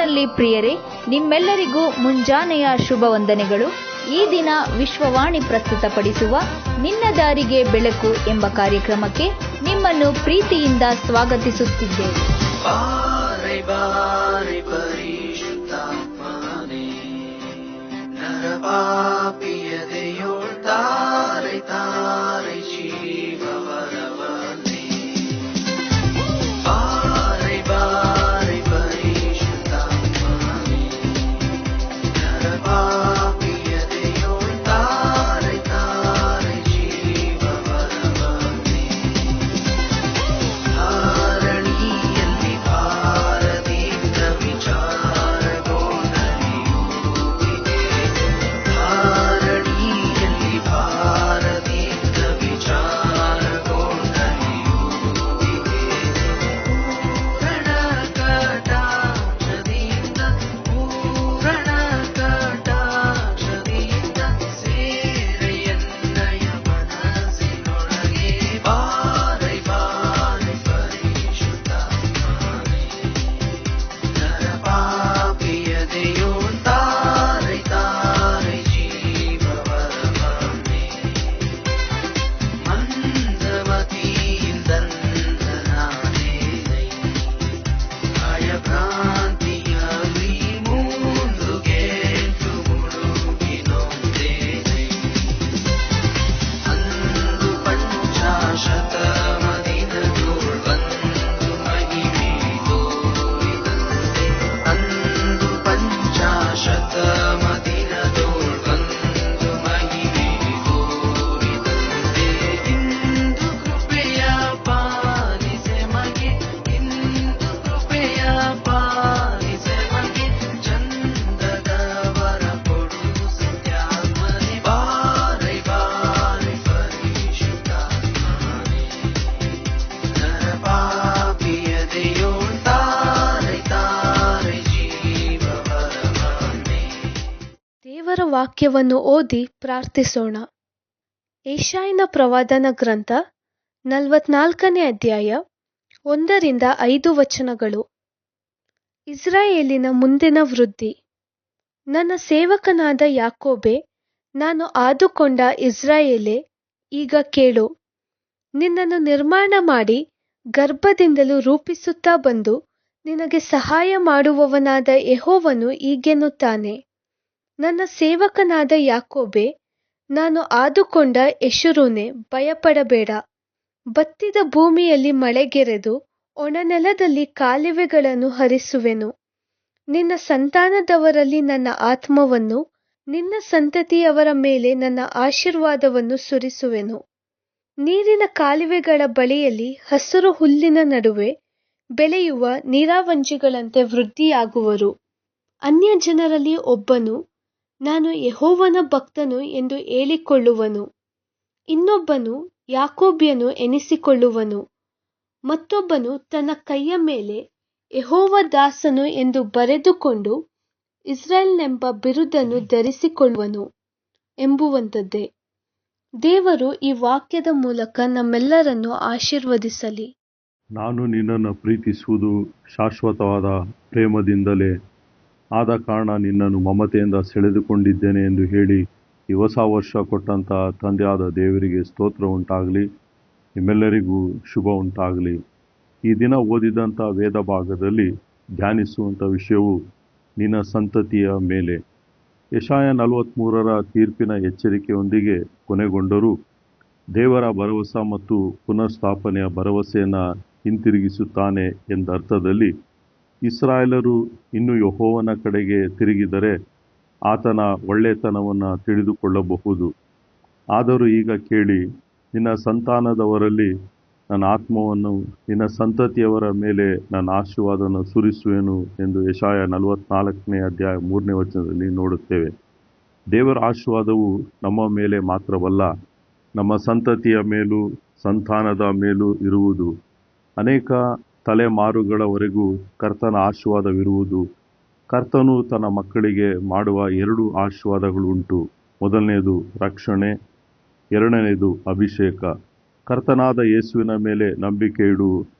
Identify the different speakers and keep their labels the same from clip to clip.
Speaker 1: ಕ್ರಿಸ್ತನಲ್ಲಿ ಪ್ರಿಯರೇ, ನಿಮ್ಮೆಲ್ಲರಿಗೂ ಮುಂಜಾನೆಯ ಶುಭ ವಂದನೆಗಳು. ಈ ದಿನ ವಿಶ್ವವಾಣಿ ಪ್ರಸ್ತುತಪಡಿಸುವ ನಿನ್ನ ದಾರಿಗೆ ಬೆಳಕು ಎಂಬ ಕಾರ್ಯಕ್ರಮಕ್ಕೆ ನಿಮ್ಮನ್ನು ಪ್ರೀತಿಯಿಂದ ಸ್ವಾಗತಿಸುತ್ತಿದ್ದೇವೆ.
Speaker 2: ಬಾರೆ ಬಾರೆ ಪರಿಶುದ್ಧಾತ್ಮನೇ, ನರಪಾಪಿಯದೆಯೋಳ್ ತಾರೆ ತಾರೆ ಜೀವವರವನೇ. ಬಾರೆ ಬಾರೆ ಪರಿಶುದ್ಧಾತ್ಮನೇ, ನರಪಾಪಿಯದೆಯೋಳ್ ತಾರೆ ತಾರೆ ಜೀವವರವನೇ. ಧಾರಣಿಯಲ್ಲಿ ಭಾರತೀಂದ್ರ ವಿಚಾರಗೋನರಿಯುತ್ತಿದೆ. ಧಾರಣಿಯಲ್ಲಿ ಭಾರತೀಂದ್ರ ವಿಚಾರಗೋನರಿಯುತ್ತಿದೆ. ಪೂರಣ ಕಟಾಕ್ಷದಿಂದ ಪೂರಣ ಕಟಾಕ್ಷದಿಂದ ಸೇರೆಯನ್ನಯ ಮನಸ್ಸಿನೊಳಗೆ. ಬಾರೆ ಬಾರೆ ಪರಿಶುದ್ಧಾತ್ಮನೇ, ನರಪಾಪಿಯದೆಯೋ ತಾರೆ ತಾರೆ ಜೀವವರವನೇ. ಮಂದಮತಿಯಿಂದನಾನೇನೈ ಭಯಭ್ರಾಂತಿಯಲ್ಲಿ ಮುಂದುಗೆದ್ದು ಮುಳುಗಿನೊಂದೇನೈ. ಅಂದು ಪಂಚಾಶತಮದಿನದೋಳ್ ಬಂದು ಮಹಿಮೆ ತೋರಿದಂತೆ. ಅಂದು ಪಂಚಾಶತಮದಿನದೋಳ್ ಬಂದು ಮಹಿಮೆ ತೋರಿದಂತೆ. ಇಂದು ಕೃಪೆಯ ಪಾಲಿಸೆ ಮಗೆ, ಇಂದು ಕೃಪೆಯ ಪಾಲಿಸೆ ಮಗೆ. ಚಂದದವರ ಕೊಡು ಸತ್ಯಾತ್ಮನೆ. ಬಾರೆ ಬಾರೆ ಪರಿಶುದ್ಧಾತ್ಮನೇ, ನರಪಾಪಿಯದೆಯೋ ತಾರೆ ತಾರೆ ಜೀವವರವನೇ.
Speaker 3: ದೇವರ ವಾಕ್ಯವನ್ನು ಓದಿ ಪ್ರಾರ್ಥಿಸೋಣ. ಏಷಾಯನ ಪ್ರವಾದನ ಗ್ರಂಥ 44ನೇ ಅಧ್ಯಾಯ 1-5 ವಚನಗಳು. ಇಸ್ರಾಯೇಲಿನ ಮುಂದಿನ ವೃದ್ಧಿ. ನನ್ನ ಸೇವಕನಾದ ಯಾಕೋಬೆ, ನಾನು ಆದುಕೊಂಡ ಇಸ್ರಾಯೇಲೇ, ಈಗ ಕೇಳು. ನಿನ್ನನ್ನು ನಿರ್ಮಾಣ ಮಾಡಿ ಗರ್ಭದಿಂದಲೂ ರೂಪಿಸುತ್ತಾ ಬಂದು ನಿನಗೆ ಸಹಾಯ ಮಾಡುವವನಾದ ಯೆಹೋವನು ಹೀಗೆನ್ನುತ್ತಾನೆ. ನನ್ನ ಸೇವಕನಾದ ಯಾಕೋಬೆ, ನಾನು ಆದುಕೊಂಡ ಯೆಶುರೂನೇ, ಭಯಪಡಬೇಡ. ಬತ್ತಿದ ಭೂಮಿಯಲ್ಲಿ ಮಳೆಗೆರೆದು ಒಣನೆಲದಲ್ಲಿ ಕಾಲುವೆಗಳನ್ನು ಹರಿಸುವೆನು. ನಿನ್ನ ಸಂತಾನದವರಲ್ಲಿ ನನ್ನ ಆತ್ಮವನ್ನು, ನಿನ್ನ ಸಂತತಿಯವರ ಮೇಲೆ ನನ್ನ ಆಶೀರ್ವಾದವನ್ನು ಸುರಿಸುವೆನು. ನೀರಿನ ಕಾಲುವೆಗಳ ಬಳಿಯಲ್ಲಿ ಹಸಿರು ಹುಲ್ಲಿನ ನಡುವೆ ಬೆಳೆಯುವ ನೀರಾವಂಜಿಗಳಂತೆ ವೃದ್ಧಿಯಾಗುವರು. ಅನ್ಯಜನರಲ್ಲಿ ಒಬ್ಬನು ನಾನು ಯೆಹೋವನ ಭಕ್ತನು ಎಂದು ಹೇಳಿಕೊಳ್ಳುವನು, ಇನ್ನೊಬ್ಬನು ಯಾಕೋಬ್ಯನು ಎನಿಸಿಕೊಳ್ಳುವನು, ಮತ್ತೊಬ್ಬನು ತನ್ನ ಕೈಯ ಮೇಲೆ ಯೆಹೋವ ದಾಸನು ಎಂದು ಬರೆದುಕೊಂಡು ಇಸ್ರಾಯೇಲನೆಂಬ ಬಿರುದನ್ನು ಧರಿಸಿಕೊಳ್ಳುವನು ಎಂಬುವಂಥದ್ದೇ. ದೇವರು ಈ ವಾಕ್ಯದ ಮೂಲಕ ನಮ್ಮೆಲ್ಲರನ್ನು ಆಶೀರ್ವದಿಸಲಿ.
Speaker 4: ನಾನು ನಿನ್ನನ್ನು ಪ್ರೀತಿಸುವುದು ಶಾಶ್ವತವಾದ ಪ್ರೇಮದಿಂದಲೇ, ಆದ ಕಾರಣ ನಿನ್ನನ್ನು ಮಮತೆಯಿಂದ ಸೆಳೆದುಕೊಂಡಿದ್ದೇನೆ ಎಂದು ಹೇಳಿ ಈ ಹೊಸ ವರ್ಷ ಕೊಟ್ಟಂಥ ತಂದೆಯಾದ ದೇವರಿಗೆ ಸ್ತೋತ್ರ ಉಂಟಾಗಲಿ. ನಿಮ್ಮೆಲ್ಲರಿಗೂ ಶುಭ ಉಂಟಾಗಲಿ. ಈ ದಿನ ಓದಿದಂಥ ವೇದ ಭಾಗದಲ್ಲಿ ಧ್ಯಾನಿಸುವಂಥ ವಿಷಯವು ನಿನ್ನ ಸಂತತಿಯ ಮೇಲೆ. ಯೆಶಾಯ 43ರ ತೀರ್ಪಿನ ಎಚ್ಚರಿಕೆಯೊಂದಿಗೆ ಕೊನೆಗೊಂಡರೂ ದೇವರ ಭರವಸೆ ಮತ್ತು ಪುನರ್ಸ್ಥಾಪನೆಯ ಭರವಸೆಯನ್ನು ಹಿಂತಿರುಗಿಸುತ್ತಾನೆ ಎಂದರ್ಥದಲ್ಲಿ ಇಸ್ರಾಯೇಲರು ಇನ್ನೂ ಯೆಹೋವನ ಕಡೆಗೆ ತಿರುಗಿದರೆ ಆತನ ಒಳ್ಳೆತನವನ್ನು ತಿಳಿದುಕೊಳ್ಳಬಹುದು. ಆದರೂ ಈಗ ಕೇಳಿ, ನಿನ್ನ ಸಂತಾನದವರಲ್ಲಿ ನನ್ನ ಆತ್ಮವನ್ನು, ನಿನ್ನ ಸಂತತಿಯವರ ಮೇಲೆ ನನ್ನ ಆಶೀರ್ವಾದವನ್ನು ಸುರಿಸುವೆನು ಎಂದು ಯೆಶಾಯ 44ನೇ ಅಧ್ಯಾಯ 3ನೇ ವಚನದಲ್ಲಿ ನೋಡುತ್ತೇವೆ. ದೇವರ ಆಶೀರ್ವಾದವು ನಮ್ಮ ಮೇಲೆ ಮಾತ್ರವಲ್ಲ, ನಮ್ಮ ಸಂತತಿಯ ಮೇಲೂ ಸಂತಾನದ ಮೇಲೂ ಇರುವುದು. ಅನೇಕ ತಲೆಮಾರುಗಳವರೆಗೂ ಕರ್ತನ ಆಶೀರ್ವಾದವಿರುವುದು. ಕರ್ತನು ತನ್ನ ಮಕ್ಕಳಿಗೆ ಮಾಡುವ 2 ಆಶೀರ್ವಾದಗಳುಂಟು. ಮೊದಲನೆಯದು ರಕ್ಷಣೆ, ಎರಡನೆಯದು ಅಭಿಷೇಕ. ಕರ್ತನಾದ ಯೇಸುವಿನ ಮೇಲೆ ನಂಬಿಕೆ ಇಡು,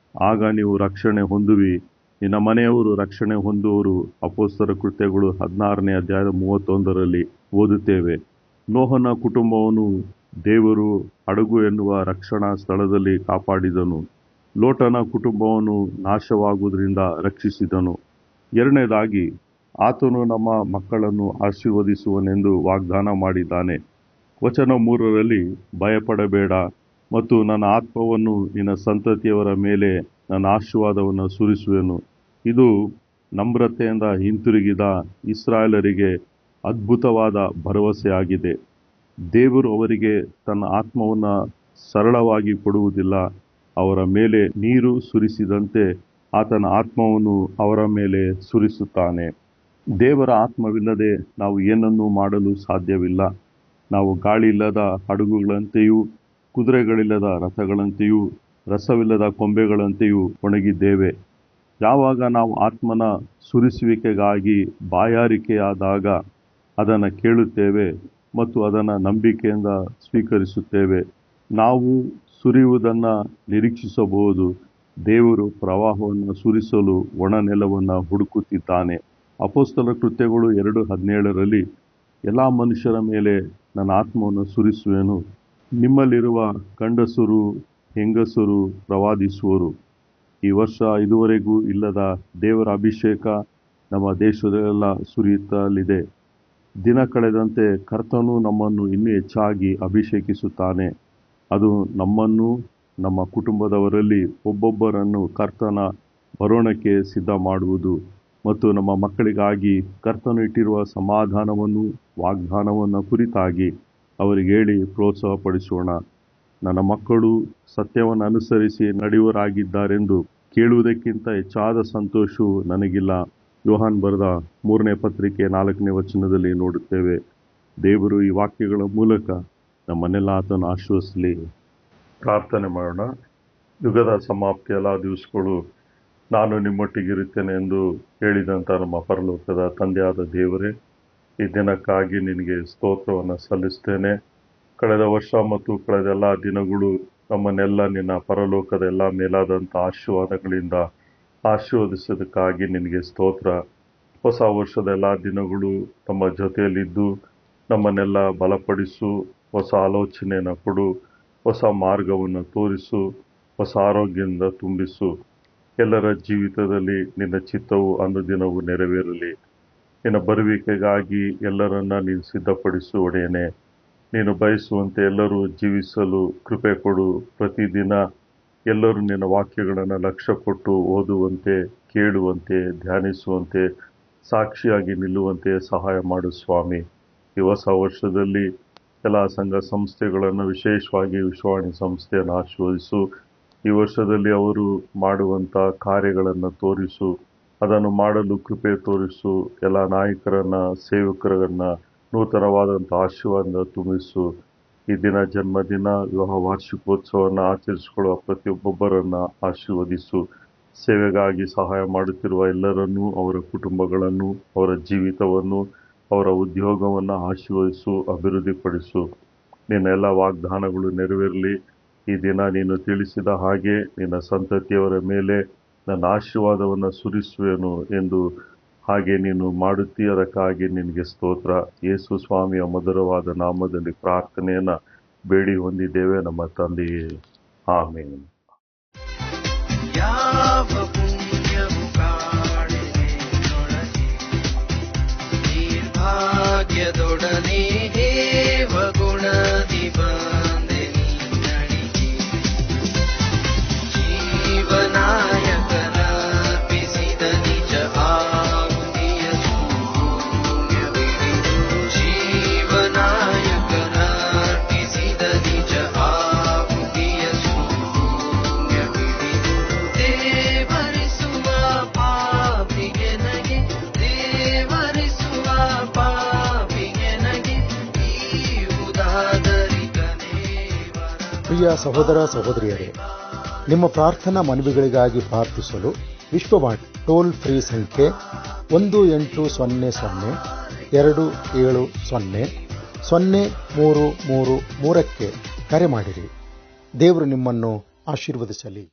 Speaker 4: ಆಗ ನೀವು ರಕ್ಷಣೆ ಹೊಂದುವಿ. ನಿನ್ನ ಮನೆಯವರು ರಕ್ಷಣೆ ಹೊಂದುವರು. ಅಪೊಸ್ತಲರ ಕೃತ್ಯಗಳು 16ನೇ ಅಧ್ಯಾಯದ 31ರಲ್ಲಿ ಓದುತ್ತೇವೆ. ನೋಹನ ಕುಟುಂಬವನ್ನು ದೇವರು ಹಡಗು ಎನ್ನುವ ರಕ್ಷಣಾ ಸ್ಥಳದಲ್ಲಿ ಕಾಪಾಡಿದನು. ಲೋಟನ ಕುಟುಂಬವನ್ನು ನಾಶವಾಗುವುದರಿಂದ ರಕ್ಷಿಸಿದನು. ಎರಡನೇದಾಗಿ, ಆತನು ನಮ್ಮ ಮಕ್ಕಳನ್ನು ಆಶೀರ್ವದಿಸುವನೆಂದು ವಾಗ್ದಾನ ಮಾಡಿದ್ದಾನೆ. ವಚನ 3ರಲ್ಲಿ, ಭಯಪಡಬೇಡ ಮತ್ತು ನನ್ನ ಆತ್ಮವನ್ನು ನಿನ್ನ ಸಂತತಿಯವರ ಮೇಲೆ ನನ್ನ ಆಶೀರ್ವಾದವನ್ನು ಸುರಿಸುವೆನು. ಇದು ನಮ್ರತೆಯಿಂದ ಹಿಂತಿರುಗಿದ ಇಸ್ರಾಯೇಲರಿಗೆ ಅದ್ಭುತವಾದ ಭರವಸೆಯಾಗಿದೆ. ದೇವರು ಅವರಿಗೆ ತನ್ನ ಆತ್ಮವನ್ನು ಸರಳವಾಗಿ ಕೊಡುವುದಿಲ್ಲ. ಅವರ ಮೇಲೆ ನೀರು ಸುರಿಸಿದಂತೆ ಆತನ ಆತ್ಮವನ್ನು ಅವರ ಮೇಲೆ ಸುರಿಸುತ್ತಾನೆ. ದೇವರ ಆತ್ಮವಿಲ್ಲದೆ ನಾವು ಏನನ್ನೂ ಮಾಡಲು ಸಾಧ್ಯವಿಲ್ಲ. ನಾವು ಗಾಳಿಯಿಲ್ಲದ ಹಡಗುಗಳಂತೆಯೂ ಕುದುರೆಗಳಿಲ್ಲದ ರಥಗಳಂತೆಯೂ ರಸವಿಲ್ಲದ ಕೊಂಬೆಗಳಂತೆಯೂ ಒಣಗಿದ್ದೇವೆ. ಯಾವಾಗ ನಾವು ಆತ್ಮನ ಸುರಿಸುವಿಕೆಗಾಗಿ ಬಾಯಾರಿಕೆಯಾದಾಗ ಅದನ್ನು ಕೇಳುತ್ತೇವೆ ಮತ್ತು ಅದನ್ನು ನಂಬಿಕೆಯಿಂದ ಸ್ವೀಕರಿಸುತ್ತೇವೆ. ನಾವು ಸುರಿಯುವುದನ್ನು ನಿರೀಕ್ಷಿಸಬಹುದು. ದೇವರು ಪ್ರವಾಹವನ್ನು ಸುರಿಸಲು ಒಣ ನೆಲವನ್ನು ಹುಡುಕುತ್ತಿದ್ದಾನೆ. ಅಪೊಸ್ತಲರ ಕೃತ್ಯಗಳು 2:17ರಲ್ಲಿ, ಎಲ್ಲ ಮನುಷ್ಯರ ಮೇಲೆ ನನ್ನ ಆತ್ಮವನ್ನು ಸುರಿಸುವೆನು. ನಿಮ್ಮಲ್ಲಿರುವ ಗಂಡಸರು ಹೆಂಗಸರು ಪ್ರವಾದಿಸುವರು. ಈ ವರ್ಷ ಇದುವರೆಗೂ ಇಲ್ಲದ ದೇವರ ಅಭಿಷೇಕ ನಮ್ಮ ದೇಶದಲ್ಲೆಲ್ಲ ಸುರಿಯುತ್ತಲಿದೆ. ದಿನ ಕಳೆದಂತೆ ಕರ್ತನು ನಮ್ಮನ್ನು ಇನ್ನೂ ಹೆಚ್ಚಾಗಿ ಅಭಿಷೇಕಿಸುತ್ತಾನೆ. ಅದು ನಮ್ಮನ್ನು, ನಮ್ಮ ಕುಟುಂಬದವರಲ್ಲಿ ಒಬ್ಬೊಬ್ಬರನ್ನು ಕರ್ತನ ಬರೋಣಕ್ಕೆ ಸಿದ್ಧ ಮಾಡುವುದು ಮತ್ತು ನಮ್ಮ ಮಕ್ಕಳಿಗಾಗಿ ಕರ್ತನು ಇಟ್ಟಿರುವ ಸಮಾಧಾನವನ್ನು ವಾಗ್ದಾನವನ್ನು ಕುರಿತಾಗಿ ಅವರಿಗೆ ಹೇಳಿ ಪ್ರೋತ್ಸಾಹಪಡಿಸೋಣ. ನನ್ನ ಮಕ್ಕಳು ಸತ್ಯವನ್ನು ಅನುಸರಿಸಿ ನಡೆಯುವರಾಗಿದ್ದಾರೆಂದು ಕೇಳುವುದಕ್ಕಿಂತ ಹೆಚ್ಚಾದ ಸಂತೋಷವು ನನಗಿಲ್ಲ. ಯೋಹಾನ್ ಬರೆದ 3ನೇ ಪತ್ರಿಕೆ 4ನೇ ವಚನದಲ್ಲಿ ನೋಡುತ್ತೇವೆ. ದೇವರು ಈ ವಾಕ್ಯಗಳ ಮೂಲಕ ನಮ್ಮನ್ನೆಲ್ಲ ಆತನು ಆಶ್ವಸಿಸಲಿ. ಪ್ರಾರ್ಥನೆ ಮಾಡೋಣ. ಯುಗದ ಸಮಾಪ್ತಿ ಎಲ್ಲ ದಿವಸಗಳು ನಾನು ನಿಮ್ಮೊಟ್ಟಿಗಿರುತ್ತೇನೆ ಎಂದು ಹೇಳಿದಂಥ ನಮ್ಮ ಪರಲೋಕದ ತಂದೆಯಾದ ದೇವರೇ, ಈ ದಿನಕ್ಕಾಗಿ ನಿನಗೆ ಸ್ತೋತ್ರವನ್ನು ಸಲ್ಲಿಸ್ತೇನೆ. ಕಳೆದ ವರ್ಷ ಮತ್ತು ಕಳೆದ ಎಲ್ಲ ದಿನಗಳು ನಮ್ಮನ್ನೆಲ್ಲ ನಿನ್ನ ಪರಲೋಕದ ಎಲ್ಲ ಮೇಲಾದಂಥ ಆಶೀರ್ವಾದಗಳಿಂದ ಆಶೀರ್ವದಿಸೋದಕ್ಕಾಗಿ ನಿನಗೆ ಸ್ತೋತ್ರ. ಹೊಸ ವರ್ಷದ ಎಲ್ಲ ದಿನಗಳು ನಮ್ಮ ಜೊತೆಯಲ್ಲಿದ್ದು ನಮ್ಮನ್ನೆಲ್ಲ ಬಲಪಡಿಸು, ಹೊಸ ಆಲೋಚನೆಯನ್ನು ಕೊಡು, ಹೊಸ ಮಾರ್ಗವನ್ನು ತೋರಿಸು, ಹೊಸ ಆರೋಗ್ಯದಿಂದ ತುಂಬಿಸು. ಎಲ್ಲರ ಜೀವಿತದಲ್ಲಿ ನಿನ್ನ ಚಿತ್ತವು ಅನುದಿನವೂ ನೆರವೇರಲಿ. ನಿನ್ನ ಬರುವಿಕೆಗಾಗಿ ಎಲ್ಲರನ್ನ ನೀನು ಸಿದ್ಧಪಡಿಸು ಒಡೆಯನೆ. ನೀನು ಬಯಸುವಂತೆ ಎಲ್ಲರೂ ಜೀವಿಸಲು ಕೃಪೆ ಕೊಡು. ಪ್ರತಿದಿನ ಎಲ್ಲರೂ ನಿನ್ನ ವಾಕ್ಯಗಳನ್ನು ಲಕ್ಷ್ಯ ಕೊಟ್ಟು ಓದುವಂತೆ, ಕೇಳುವಂತೆ, ಧ್ಯಾನಿಸುವಂತೆ, ಸಾಕ್ಷಿಯಾಗಿ ನಿಲ್ಲುವಂತೆ ಸಹಾಯ ಮಾಡು ಸ್ವಾಮಿ. ಈ ಹೊಸ ವರ್ಷದಲ್ಲಿ ಎಲ್ಲ ಸಂಘ ಸಂಸ್ಥೆಗಳನ್ನು, ವಿಶೇಷವಾಗಿ ವಿಶ್ವವಾಣಿ ಸಂಸ್ಥೆಯನ್ನು ಆಶೀರ್ವದಿಸು. ಈ ವರ್ಷದಲ್ಲಿ ಅವರು ಮಾಡುವಂಥ ಕಾರ್ಯಗಳನ್ನು ತೋರಿಸು, ಅದನ್ನು ಮಾಡಲು ಕೃಪೆ ತೋರಿಸು. ಎಲ್ಲ ನಾಯಕರನ್ನು, ಸೇವಕರನ್ನು ನೂತನವಾದಂಥ ಆಶೀರ್ವಾದದಿಂದ ತುಂಬಿಸು. ಈ ದಿನ ಜನ್ಮದಿನ, ವಿವಾಹ ವಾರ್ಷಿಕೋತ್ಸವವನ್ನು ಆಚರಿಸಿಕೊಳ್ಳುವ ಪ್ರತಿಯೊಬ್ಬೊಬ್ಬರನ್ನು ಆಶೀರ್ವದಿಸು. ಸೇವೆಗಾಗಿ ಸಹಾಯ ಮಾಡುತ್ತಿರುವ ಎಲ್ಲರನ್ನೂ, ಅವರ ಕುಟುಂಬಗಳನ್ನು, ಅವರ ಜೀವಿತವನ್ನು, ಅವರ ಉದ್ಯೋಗವನ್ನು ಆಶೀರ್ವದಿಸು, ಅಭಿವೃದ್ಧಿಪಡಿಸು. ನಿನ್ನ ಎಲ್ಲ ವಾಗ್ದಾನಗಳು ನೆರವೇರಲಿ. ಈ ದಿನ ನೀನು ತಿಳಿಸಿದ ಹಾಗೆ ನಿನ್ನ ಸಂತತಿಯವರ ಮೇಲೆ ನನ್ನ ಆಶೀರ್ವಾದವನ್ನು ಸುರಿಸುವೆನು ಎಂದು ಹಾಗೆ ನೀನು ಮಾಡುತ್ತೀಯ. ಅದಕ್ಕಾಗಿ ನಿನಗೆ ಸ್ತೋತ್ರ. ಯೇಸು ಸ್ವಾಮಿಯ ಮಧುರವಾದ ನಾಮದಲ್ಲಿ ಪ್ರಾರ್ಥನೆಯನ್ನು ಬೇಡಿ ಹೊಂದಿದ್ದೇವೆ ನಮ್ಮ ತಂದೆಯೇ, ಆಮೇನ್.
Speaker 2: ಯಾವ ಪುಣ್ಯವು ಕಾಡಿಗೆ ನೊಳಗೆ ನಿರ್ಭಾಗ್ಯದೊಡನೆ ದೇವ ಗುಣದಿ ಬಂದೆ ನಿನ್ನಡಿಗೆ. ಜೀವನಾಯಕನರ್ಪಿಸಿದ ನಿಜ ಆಹುತಿಯ ಶೂನ್ಯವಿಡಿದು. ಜೀವನಾಯಕನರ್ಪಿಸಿದ ನಿಜ ಆಹುತಿಯ ಶೂನ್ಯವಿಡಿದು. ದೇವರಿಸುವ ಪಾಪಿಗೆ ನಗೆ, ದೇವರಿಸುವ ಪಾಪಿಗೆ ನಗೆ ಈಯುವುದಾದರಿಕನೇ ವರ.
Speaker 5: ಪ್ರಿಯ ಸಹೋದರ ಸಹೋದರಿಯರೇ, ನಿಮ್ಮ ಪ್ರಾರ್ಥನಾ ಮನವಿಗಳಿಗಾಗಿ ಪ್ರಾರ್ಥಿಸಲು ವಿಶ್ವವಾಣಿ ಟೋಲ್ ಫ್ರೀ ಸಂಖ್ಯೆ 1800-270-0333ಕ್ಕೆ ಕರೆ ಮಾಡಿರಿ. ದೇವರು ನಿಮ್ಮನ್ನು ಆಶೀರ್ವದಿಸಲಿ.